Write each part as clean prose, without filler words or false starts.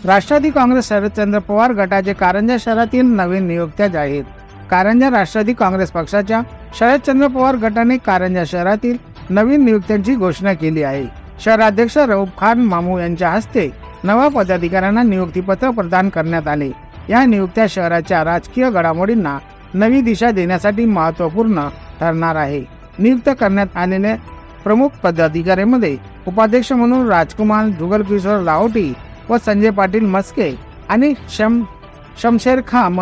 राष्ट्रवादी काँग्रेस शरदचंद्र पवार गटाचे कारंजा शहरातील नवीन नियुक्त्या जाहीर। कारंजा राष्ट्रवादी काँग्रेस पक्षाच्या शरदचंद्र पवार गटाने कारंजा शहरातील नवीन नियुक्त्यांची घोषणा केली आहे। शहराध्यक्ष रऊफ खान मामू यांच्या हस्ते नव्या पदाधिकाऱ्यांना नियुक्तीपत्र प्रदान करण्यात आले। या नियुक्त्या शहराच्या राजकीय घडामोडींना नवी दिशा देण्यासाठी महत्त्वपूर्ण ठरणार आहे। नियुक्त करण्यात आलेल्या प्रमुख पदाधिकाऱ्यांमध्ये उपाध्यक्ष म्हणून राजकुमार जुगलकिशोर लाहोटी व संजय पाटील मस्के आणि शमशेर खान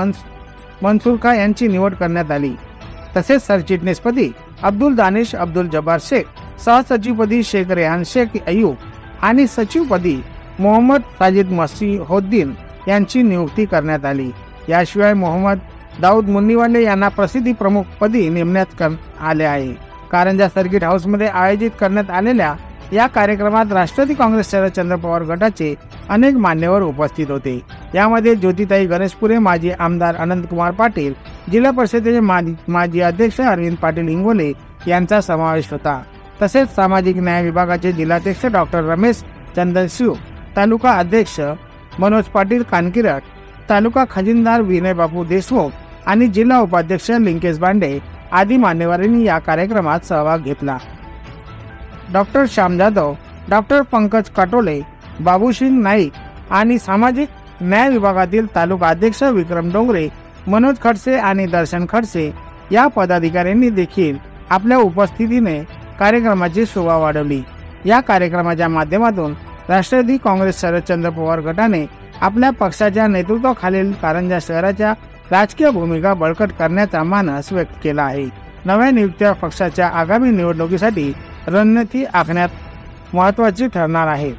मंसूर खान यांची निवड करण्यात आली। तसेच सरचिटणीसपदी अब्दुल दानिश अब्दुल जब्बार शेख, सहसचिवपदी शेख रेहान शेख अयूब आणि सचिवपदी मोहम्मद साजिद मसीहुद्दीन यांची नियुक्ती करण्यात आली। याशिवाय मोहम्मद दाऊद मुन्नीवाले यांना प्रसिद्धी प्रमुख पदी नेमण्यात आले आहे। कारंजा सर्किट हाऊसमध्ये आयोजित करण्यात आलेल्या या कार्यक्रमात राष्ट्रवादी काँग्रेस शरदचंद्र पवार गटाचे अनेक मान्यवर उपस्थित होते। यामध्ये ज्योतिताई गणेशपुरे, माजी आमदार अनंतकुमार पाटील, जिल्हा परिषदेचे माजी अध्यक्ष अरविंद पाटील इंगोले यांचा समावेश होता। तसेच सामाजिक न्याय विभागाचे जिल्हाध्यक्ष डॉक्टर रमेश चंदनशिव, तालुका अध्यक्ष मनोज पाटील कानकिरट, तालुका खजिनदार विनय बापू देशमुख आणि जिल्हा उपाध्यक्ष लिंकेश बांडे आदी मान्यवरांनी या कार्यक्रमात सहभाग घेतला। डॉक्टर श्याम जाधव, डॉक्टर पंकज काटोले, बाबूसिंग नाईक आणि सामाजिक न्याय विभागातील तालुका अध्यक्ष विक्रम डोंगरे, मनोज खडसे आणि दर्शन खडसे या पदाधिकाऱ्यांनी देखील आपल्या उपस्थितीने कार्यक्रमाची शोभा वाढवली। या कार्यक्रमाच्या माध्यमातून राष्ट्रवादी काँग्रेस शरदचंद्र पवार गटाने आपल्या पक्षाच्या नेतृत्वाखालील कारंजा शहराच्या राजकीय भूमिका बळकट करण्याचा मानस व्यक्त केला आहे। नव्या नियुक्त्या पक्षाच्या आगामी निवडणुकीसाठी रणनीती आखण्यात महत्त्वाची ठरणार आहे।